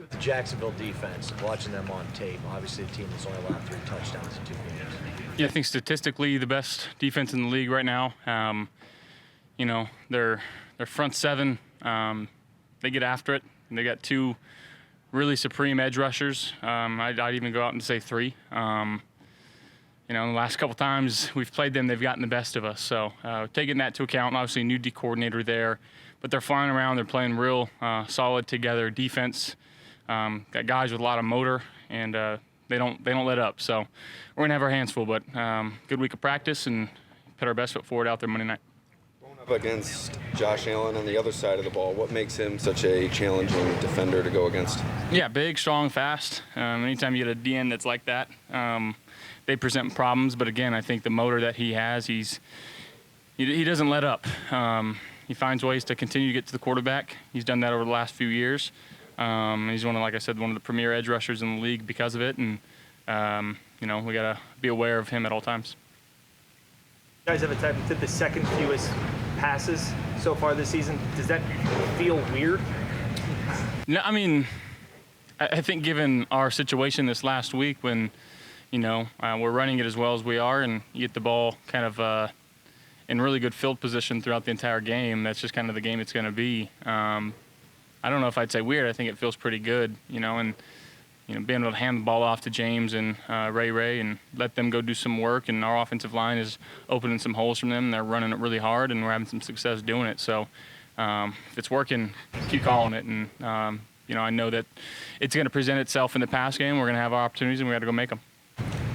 The Jacksonville defense, watching them on tape, obviously a team that's only allowed 3 touchdowns in 2 games. Yeah, I think statistically the best defense in the league right now. Their front seven, they get after it. They got 2 really supreme edge rushers. I'd even go out and say 3. The last couple times we've played them, they've gotten the best of us. So taking that into account, obviously a new D coordinator there, but they're flying around. They're playing real solid together defense. Got guys with a lot of motor, and they don't let up. So we're gonna have our hands full, but good week of practice and put our best foot forward out there Monday night. Going up against Josh Allen on the other side of the ball, what makes him such a challenging defender to go against? Yeah, big, strong, fast. Anytime you get a DN that's like that, they present problems. But again, I think the motor that he has, he doesn't let up. He finds ways to continue to get to the quarterback. He's done that over the last few years. He's like I said, one of the premier edge rushers in the league because of it. And, we got to be aware of him at all times. You guys have attempted the second fewest passes so far this season. Does that feel weird? No, I think given our situation this last week when, we're running it as well as we are and you get the ball kind of in really good field position throughout the entire game, that's just kind of the game it's going to be. I don't know if I'd say weird. I think it feels pretty good, and being able to hand the ball off to James and Ray and let them go do some work. And our offensive line is opening some holes from them. They're running it really hard, and we're having some success doing it. So if it's working, keep calling it. And, I know that it's going to present itself in the pass game. We're going to have our opportunities, and we got to go make them.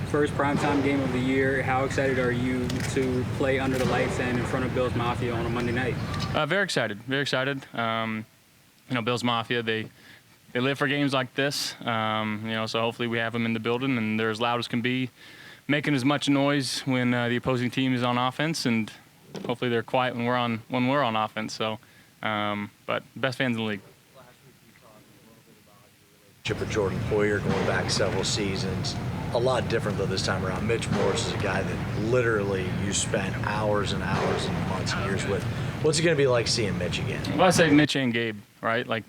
First primetime game of the year. How excited are you to play under the lights and in front of Bills Mafia on a Monday night? Very excited. Very excited. Bills Mafia, they live for games like this, so hopefully we have them in the building and they're as loud as can be, making as much noise when the opposing team is on offense, and hopefully they're quiet when we're on offense. So, but best fans in the league. Last week we talked a little bit about your relationship with Jordan Poyer going back several seasons. A lot different though this time around. Mitch Morse is a guy that literally you spent hours and hours and months and years with. What's it going to be like seeing Mitch again? Well, I say Mitch and Gabe, right? Like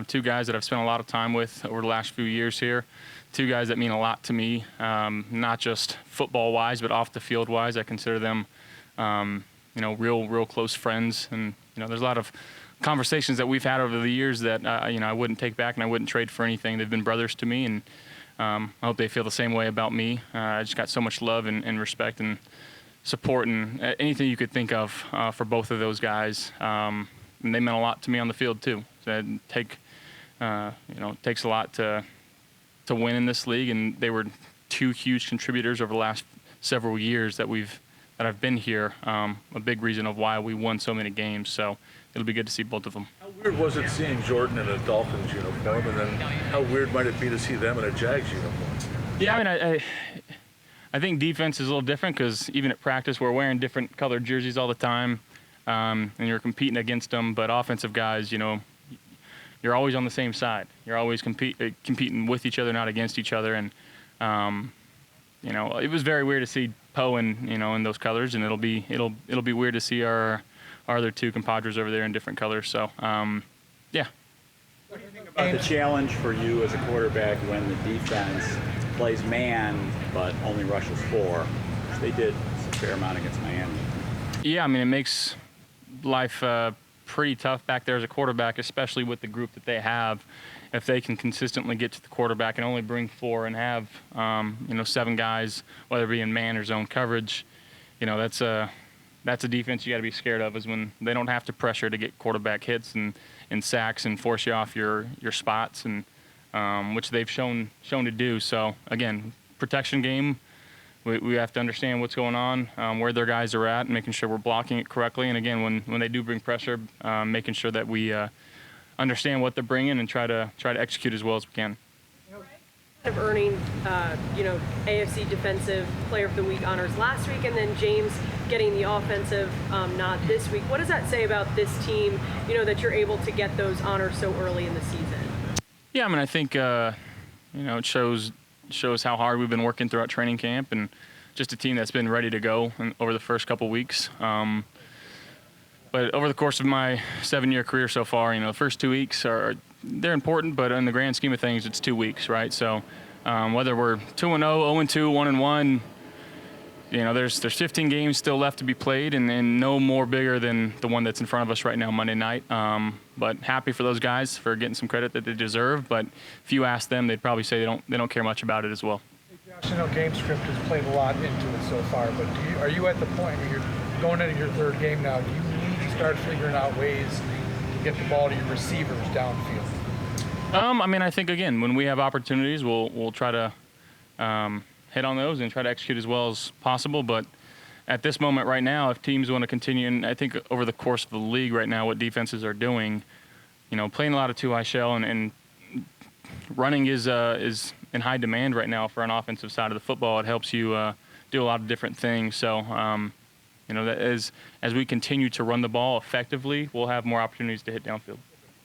2 guys that I've spent a lot of time with over the last few years here. 2 guys that mean a lot to me, not just football-wise, but off the field-wise. I consider them, real close friends. And there's a lot of conversations that we've had over the years that I wouldn't take back and I wouldn't trade for anything. They've been brothers to me, and I hope they feel the same way about me. I just got so much love and respect and support and anything you could think of for both of those guys. And they meant a lot to me on the field too. So it takes a lot to win in this league, and they were 2 huge contributors over the last several years that I've been here. A big reason of why we won so many games. So it'll be good to see both of them. How weird was it seeing Jordan in a Dolphins uniform, and then how weird might it be to see them in a Jags uniform? Yeah, I think defense is a little different because even at practice we're wearing different colored jerseys all the time, and you're competing against them. But offensive guys, you're always on the same side. You're always competing with each other, not against each other. And it was very weird to see Poe in those colors, and it'll be weird to see our other 2 compadres over there in different colors. So yeah. What do you think about the challenge for you as a quarterback when the defense plays man but only rushes 4, which they did a fair amount against Miami? Yeah, it makes life pretty tough back there as a quarterback, especially with the group that they have. If they can consistently get to the quarterback and only bring 4 and have 7 guys, whether it be in man or zone coverage, that's a defense you got to be scared of, is when they don't have to pressure to get quarterback hits and sacks and force you off your spots, and which they've shown to do. So again, protection game. We have to understand what's going on, where their guys are at, and making sure we're blocking it correctly. And again, when they do bring pressure, making sure that we understand what they're bringing and try to execute as well as we can. Of earning, AFC Defensive Player of the Week honors last week, and then James getting the offensive nod this week. What does that say about this team? That you're able to get those honors so early in the season. Yeah, I think it shows how hard we've been working throughout training camp, and just a team that's been ready to go over the first couple weeks. But over the course of my 7-year career so far, the first 2 weeks are they're important, but in the grand scheme of things, it's 2 weeks, right? So whether we're 2-0, 0-2, 1-1, there's 15 games still left to be played, and no more bigger than the one that's in front of us right now, Monday night. But happy for those guys for getting some credit that they deserve. But if you ask them, they'd probably say they don't care much about it as well. Josh, I know game script has played a lot into it so far, but are you at the point where you're going into your third game now? Do you need to start figuring out ways to get the ball to your receivers downfield? I think again, when we have opportunities, we'll try to hit on those and try to execute as well as possible. But at this moment right now, if teams want to continue, and I think over the course of the league right now, what defenses are doing, playing a lot of two-high shell and running is in high demand right now for an offensive side of the football. It helps you do a lot of different things. So, that as we continue to run the ball effectively, we'll have more opportunities to hit downfield.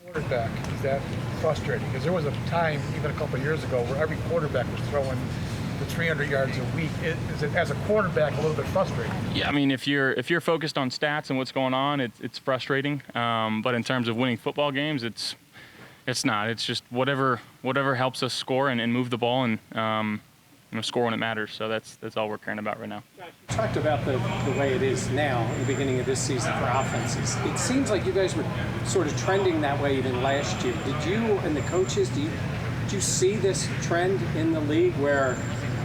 Quarterback, is that frustrating? Because there was a time, even a couple of years ago, where every quarterback was throwing the 300 yards a week. Is it, as a quarterback, a little bit frustrating? Yeah, if you're focused on stats and what's going on, it's frustrating. But in terms of winning football games, it's not. It's just whatever helps us score and move the ball and score when it matters. So that's all we're caring about right now. You talked about the way it is now at the beginning of this season for offenses. It seems like you guys were sort of trending that way even last year. Did you and the coaches, did you see this trend in the league where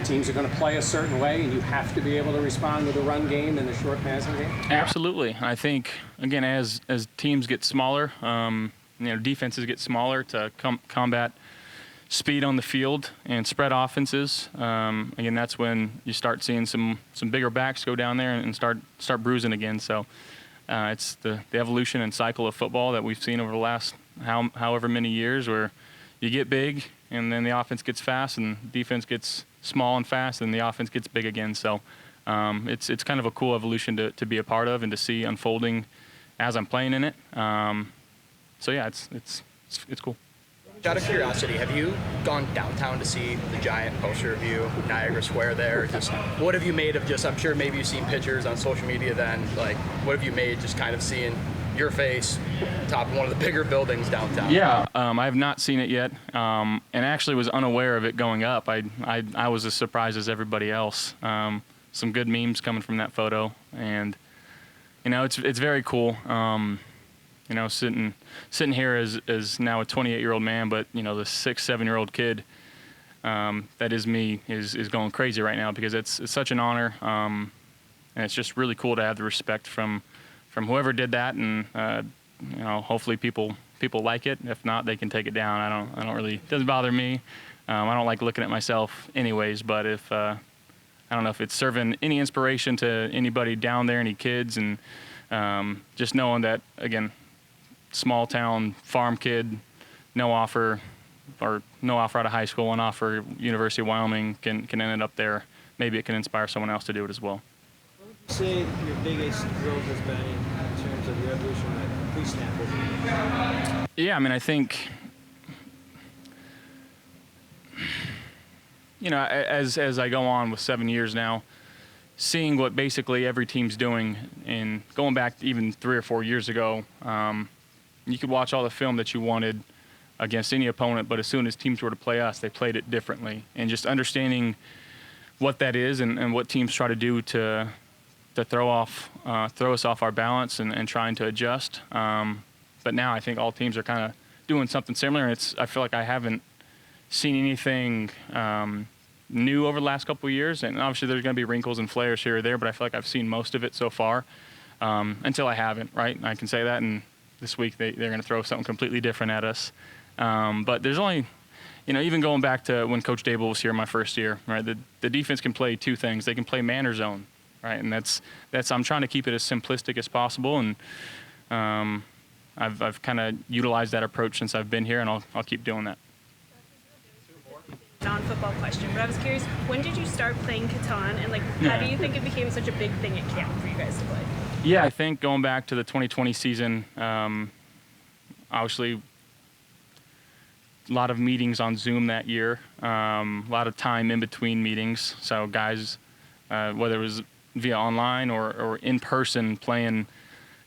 teams are going to play a certain way and you have to be able to respond with a run game and a short passing game? Absolutely. I think, again, as teams get smaller, defenses get smaller to combat speed on the field and spread offenses. Again, that's when you start seeing some bigger backs go down there and start bruising again. So it's the evolution and cycle of football that we've seen over the last however many years, where you get big and then the offense gets fast and defense gets small and fast and the offense gets big again. So it's kind of a cool evolution to be a part of and to see unfolding as I'm playing in it. So yeah, it's cool. Out of curiosity, have you gone downtown to see the giant poster of you, Niagara Square there? Just what have you made of I'm sure maybe you've seen pictures on social media then, what have you made just kind of seeing your face top of one of the bigger buildings downtown? Yeah, I have not seen it yet, and actually was unaware of it going up. I was as surprised as everybody else. Some good memes coming from that photo, and it's very cool. Sitting here as now a 28-year-old man, but the 6-7-year-old kid that is me is going crazy right now because it's such an honor, and it's just really cool to have the respect from whoever did that, and hopefully people like it. If not, they can take it down. I don't really, it doesn't bother me. I don't like looking at myself anyways, but if I don't know if it's serving any inspiration to anybody down there, any kids, and just knowing that, again, small town farm kid, no offer out of high school, one offer University of Wyoming, can end up there. Maybe it can inspire someone else to do it as well. What would you say your biggest growth has been in terms of your evolution at pre-snap? Yeah, I think as I go on with 7 years now, seeing what basically every team's doing, and going back even 3 or 4 years ago, you could watch all the film that you wanted against any opponent, but as soon as teams were to play us, they played it differently. And just understanding what that is and what teams try to do to throw us off our balance and trying to adjust. But now I think all teams are kind of doing something similar, and I feel like I haven't seen anything new over the last couple of years. And obviously there's going to be wrinkles and flares here or there, but I feel like I've seen most of it so far until I haven't, right? And I can say that, and this week they're going to throw something completely different at us. But there's only, even going back to when Coach Dable was here my first year, right? The defense can play two things. They can play man or zone, right? And that's I'm trying to keep it as simplistic as possible, and I've kind of utilized that approach since I've been here, and I'll keep doing that. Non-football question, but I was curious, when did you start playing Catan, and how do you think it became such a big thing at camp for you guys to play? Yeah, I think going back to the 2020 season, obviously a lot of meetings on Zoom that year, a lot of time in between meetings. So guys, whether it was via online or in person playing,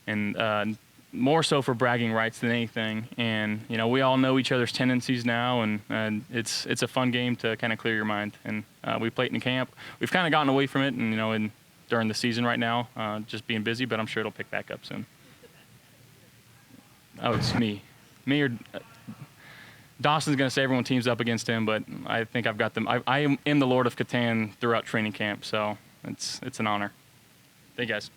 and more so for bragging rights than anything. And we all know each other's tendencies now, and it's a fun game to kind of clear your mind. And we play it in camp. We've kind of gotten away from it, and during the season right now, just being busy. But I'm sure it'll pick back up soon. Oh, it's me or Dawson's going to say everyone teams up against him, but I think I've got them. I am the Lord of Catan throughout training camp, so it's an honor. Thank you guys.